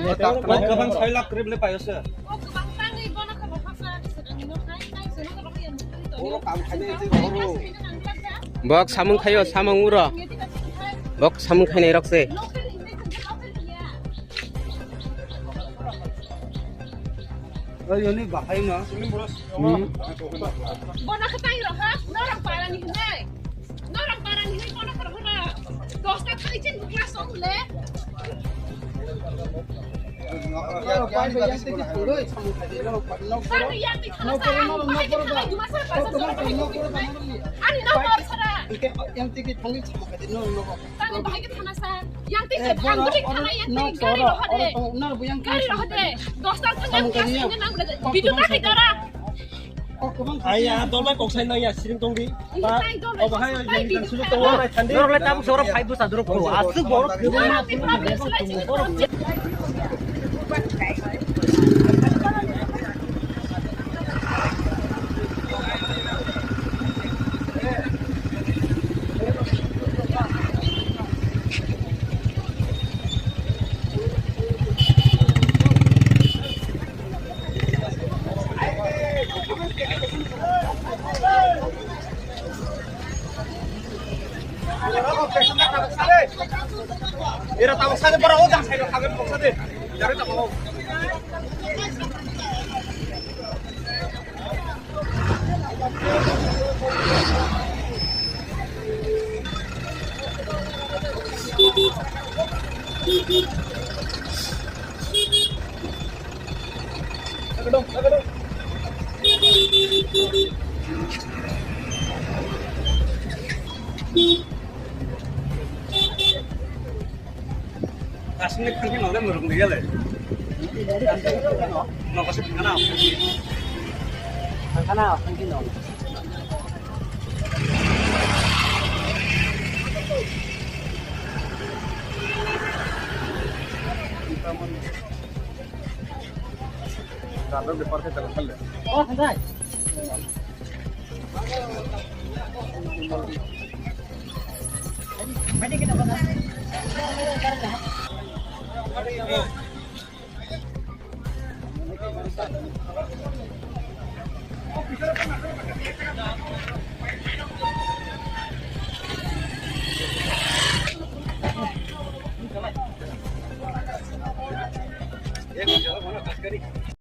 Gabang saya lak krib le payos ya. 먹 사문 카요 사문 울어 먹 사문 카네 이렇게 Ini bahaya na. Bona ka tayo ha? Norang para ni hinay. Norang para ni hinay bona ka na. Dosta kali chen bukla song le. Pani yang ti khana sa. Pani ti khana duma sa pa sa. Ani na par sara. yang tiket panggil sama kadi no no Tani bahai ki khana sa. Yang ti se bhang buri khana yang ti gari roh de. no buyang Gari roh de. Dosta khana yang ti nang le. Video ta kai dara. Ayah, tolong kok saya nanya siring tonggi. Pak, apa hai yang sudah tahu orang tadi? dorok le tabu sorok 5 busa dorok ko asu borok Ira tahu saya para orang saya kaget kok saya. Cari tak mau. Lagadong. Asli kan nggak ada merung dia le. Nggak kasih kenal. kenal mungkin no Kalau di partai terkenal. oh santai Pwede kita ba? Ya, kalau mana kas kari.